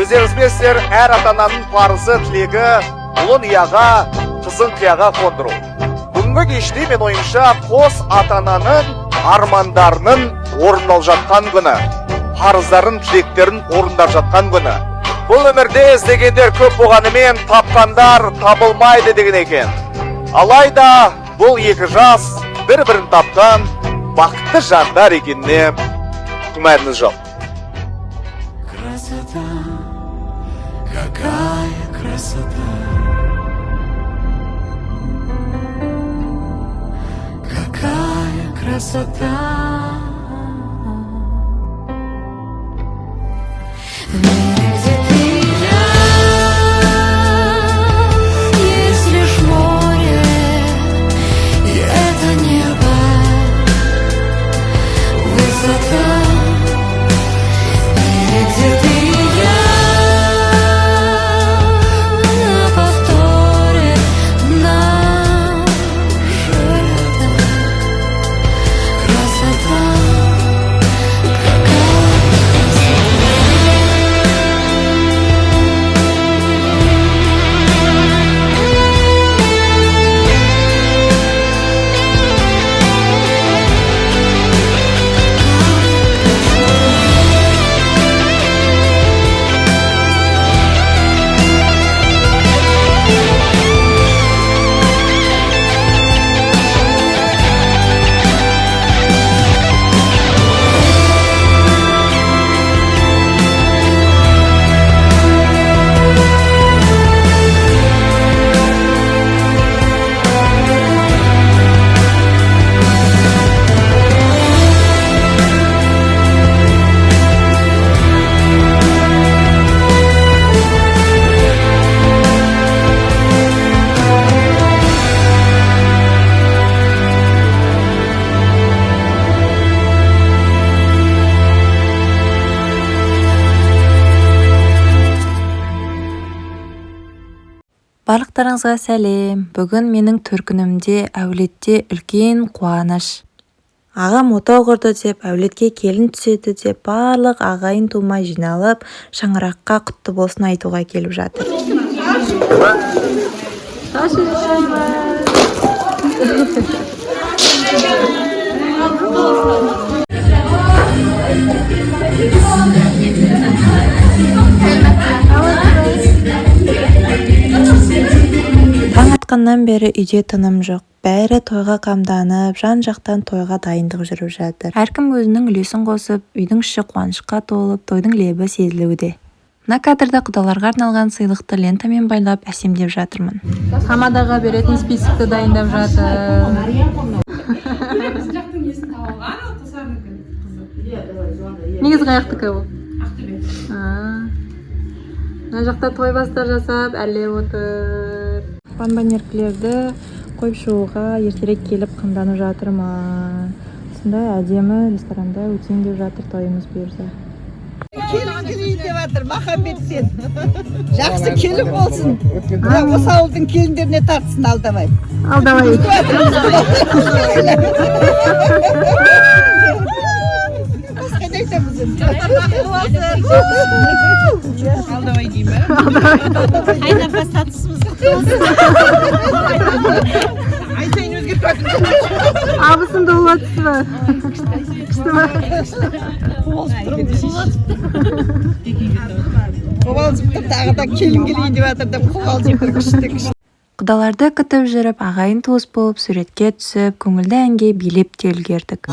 Өздеріңіз білесіздер, әр ата-ананың парызы тілегі ұлын ұяға, қызын қияға қондыру. Бүгінгі кеште мен ойымша қос ата-ананың армандарының орындалып жатқан күні, парыздарын, тілектерін орындап жатқан күні. Бұл өмірде іздегендер көп болғанымен тапқандар табылмайды деген екен. Алайда бұл екі жас бір-бірін тапқан бақытты жандар екеніне күмәніміз жоқ. Какая красота, какая красота. В мире, где ты и я, есть лишь море, и это небо, высота. В мире, где ты и я, Барлықтарыңызға сәлем. Бүгін менің төркінімде әулетте үлкен қуаныш. Ағам отау құрды деп, әулетке келін түседі деп, барлық ағайын тумай жиналып, шаңыраққа құтты болсын айтуға келіп жатыр. Таң атқаннан бері үйде тыным жоқ. Бәрі тойға қамданып, жан-жақтан тойға дайындық жүріп жатыр. Әркім өзінің үлесін қосып, үйдің іші қуанышқа толып, тойдың лебі сезілуде. Мына кадрда құдаларға арналған сыйлықты лентамен байлап әсемдеп жатырмын. Тамадаға беретін списокті дайындап жатыр. Негізі қаяқтікі бұл? Мына жақта той бастар жасап, әлеп отыр. Бомбонеркілерді қойып шығуға ертерек келіп қамданып жатырмын. Осындай әдемі ресторанда өтейін деп жатыр тойымыз бұйырса. Келін келейін деп жатыр, Махамбеттен. Жақсы келін болсын. Осы ауылдың келіндеріне тартсын, алдамай. Алдамай. Алдамай деймі? Айнап бастатысымыз Айтайын өзгеріп жатыр. Абысында олатысы ба? Күшті ма? Қобалжып тұр, тағы да келін келейін деп жатыр деп қобалжып тұр, күшті. Құдаларды күтіп жүріп, ағайын туыс болып суретке түсіп, көңілді әнге билеп те үлгердік.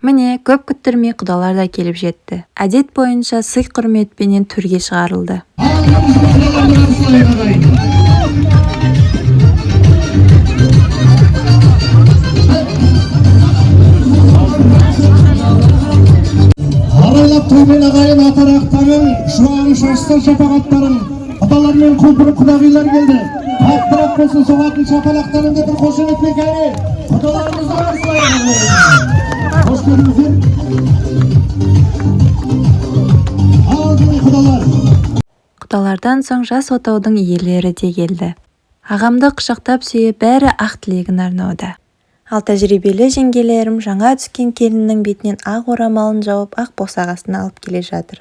Міне, көп күттірмей құдалар да келіп жетті. Әдет бойынша сый құрметпенен төрге шығарылды. Арайлап төмен ағайын атарақтарың, шуағын шашты шапағаттарың, құдалар мен құдағилар келді. Қаттырақ болсын соғатын шапалақтарыңды бір қошеметпен кәне. Құдаларымызды қарсылайық. Қош келдіңіздер. Алдымен құдалар. Құдалардан соң жас отаудың иелері де келді. Ағамды құшақтап сүйіп бәрі ақ тілегін арнауда. Ал тәжірибелі жеңгелерім жаңа түскен келіннің бетінен ақ орамалын жауып ақ босағасын алып келе жатыр.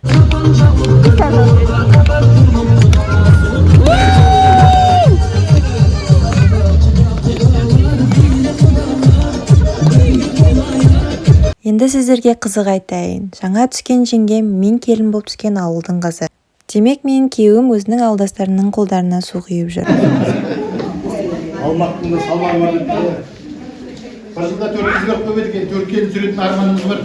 Енді сіздерге қызық айтайын. Жаңа түскен жеңгем мен келін болып түскен ауылдың қызы. Демек менің күйеуім өзінің ауылдастарының қолдарына су құйып жүр. Алмақтың да салмағы бар. Бір жылда төркізіліп көп екен, төркелін жүретін арманымыз бар.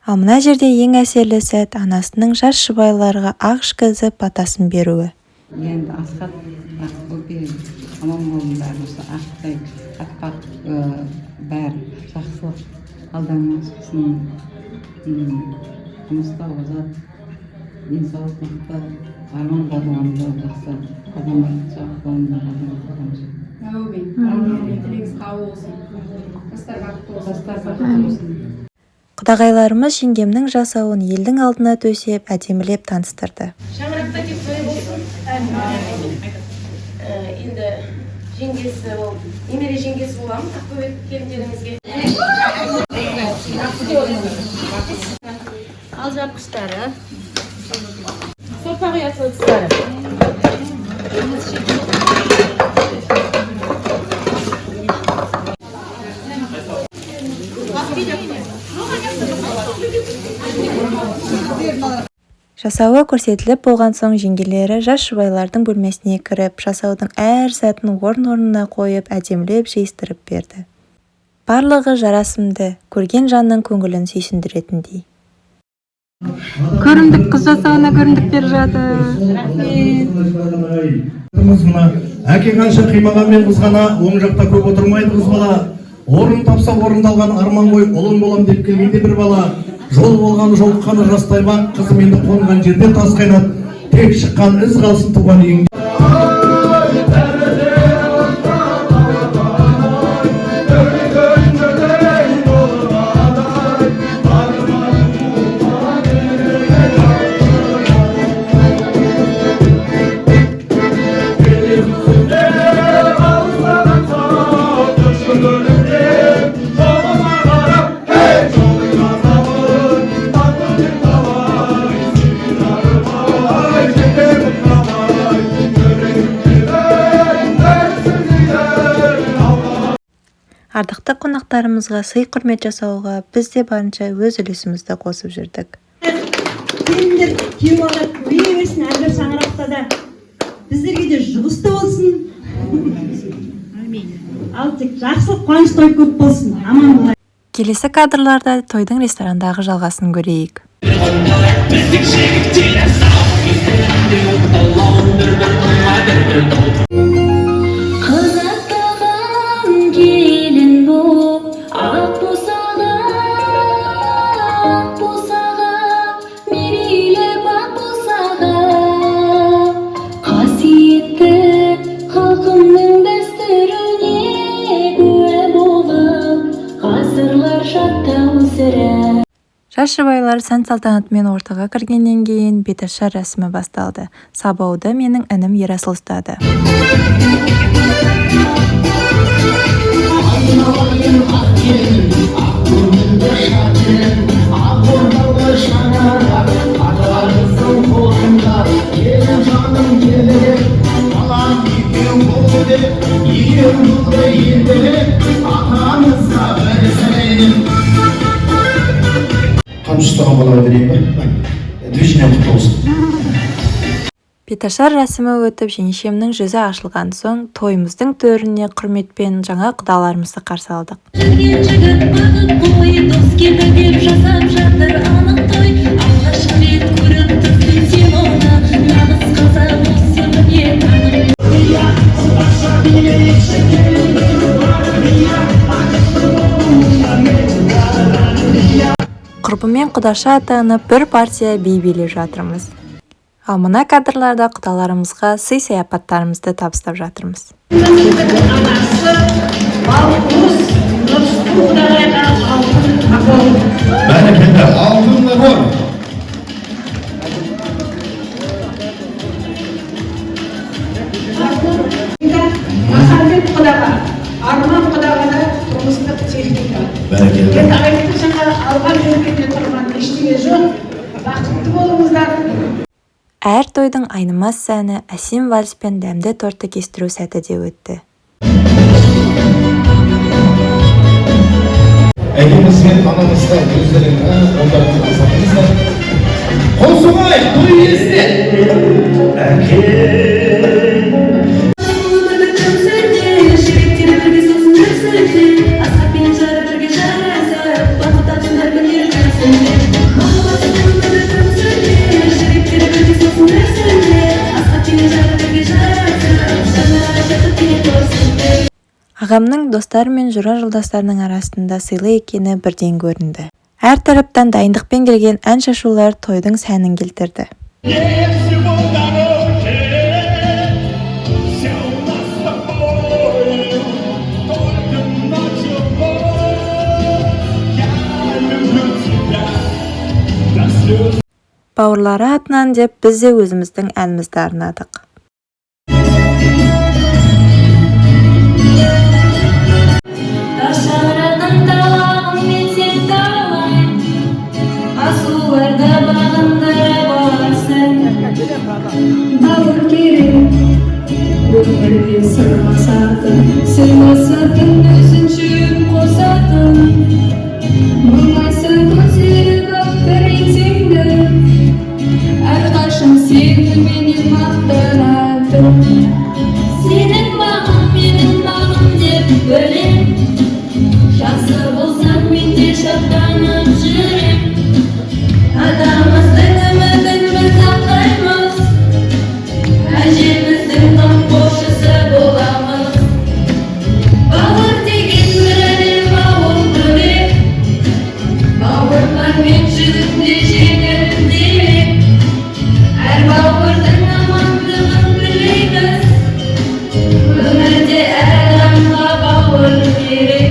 Ал мына жерде ең әсерлі сәт анасының жас жұбайларға ақ ішкізіп батасын беруі. Енді асхат ақбөпе аман болыңдар, осы ақтай атпақ бәрі жақсылық алдарынан шықсын, жұмыста озат, денсаулық мықты, арман бағланды жақсы адамдар жақсы болыңдар. Құдағайларымыз жеңгемнің жасауын елдің алдына төсеп, әдемілеп таныстырды. Шаңырақта тек той болсын. Енді жеңгесі ол, немере жеңгесі боламын, Ақбөбек келіндеріңізге. Ал жапқыштары. Сорпа құятын ыдыстары. Жасауы көрсетіліп болған соң жеңгелері жас жұбайлардың бөлмесіне кіріп, жасаудың әр сәтін орын-орнына қойып, әдемілеп жиыстырып берді. Барлығы жарасымды, көрген жанның көңілін сүйсіндіретіндей. Көрімдік қыз жасауына көрімдік беріп жатыр. Әке қанша қимағанмен қыз ғана, оң жақта көп отырмайды қыз бала. Орын тапса орындалған арман қойып, ұлын болам деп келгенде бір бала. Жол болған жолыққаны жастай бақ, қызым енді қонған жерде тас қайнат, тек шыққан із қалсын туған үйіңде. Ардықты қонақтарымызға сый құрмет жасауға біз де барынша өз үлесімізді қосып жүрдік. Келіндер күйеу бала көбейе берсін, әрбір шаңырақта да. Біздерге де жұғысты болсын. Ал тек жақсылық, қуаныш, той көп болсын. Аман болайық. Келесі кадрларда тойдың ресторандағы жалғасын көрейік. Жас жұбайлар сән салтанатымен ортаға кіргеннен кейін беташар рәсімі басталды. Сабауды менің інім Ерасыл ұстады. Беташар рәсімі өтіп, жеңешемнің жүзі ашылған соң, тойымыздың төріне құрметпен жаңа құдаларымызды қарсы алдық. Жүрген жігіт бағып қой, дос келді деп жасап жатыр анық той. Алғашқы рет көріп тұрсың сен оны, нағыз қазақ осы міне танып. Құрбымен құдаша атанып, бір партия би билеп жатырмыз. Ал мына кадрларда құдаларымызға сый саяпаттарымызды табыстап жатырмыз. Бәрекелді, алтын нагор. Махамбет құдаға, Арман құдаға да тұрмыстық техника. Бәрекелді. Ағайынды жаңа алған жүргенде тұрған ештеңе жоқ. Бақытты болыңыздар. Әр тойдың айнымас сәні әсем вальс пен дәмді торты кестіру сәті де өтті. Әкеміз бен анамызға өздеріңі қолдарыңызға сатыңыздар. Қосуғай, той иесіне! Ағамның достары мен жора жолдастарының арасында сыйлы екені бірден көрінді. Әр тараптан дайындықпен келген ән шашулар тойдың сәнін келтірді. Бауырлары атынан деп біз де өзіміздің әнімізді арнадық. Сыйласатын өзінше қосатын, мұңайсың көтеріп бір еңсеңді, әрқашан сені менен мақтанатын. Сенің бағым, менің бағым деп білем, жақсы болсаң мен де шаттанып жүрем. Атамыздың үмітін біз ақтаймыз, әжеміздің қамқоршысы боламыз. Бауыр деген бір әлем, бауыр бөлек, бауырлармен жүргенде жеңіл демек. Әр бауырдың амандығын білеміз, өмірде әр адамға бауыр керек.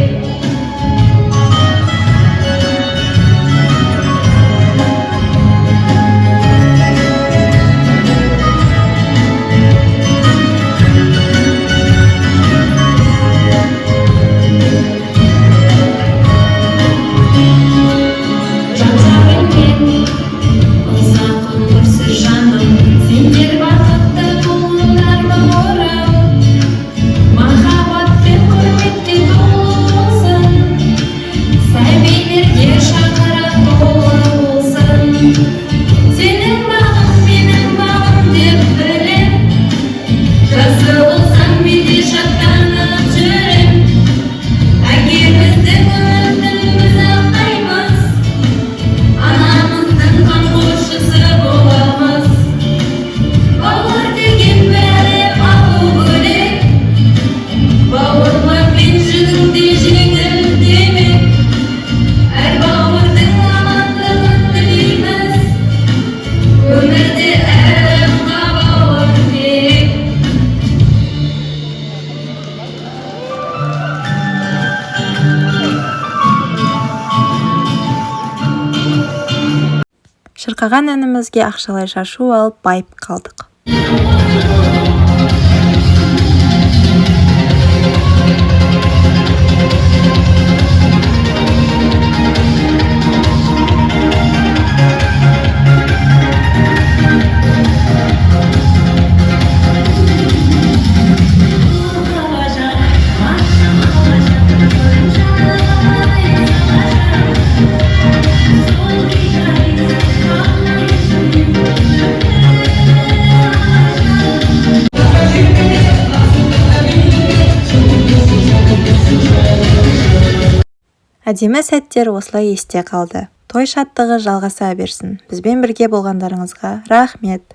Шырқаған әнімізге ақшалай шашу алып байып қалдық. Thank you. Әдемі сәттер осылай есте қалды. Той шаттығы жалғаса берсін. Бізбен бірге болғандарыңызға рахмет.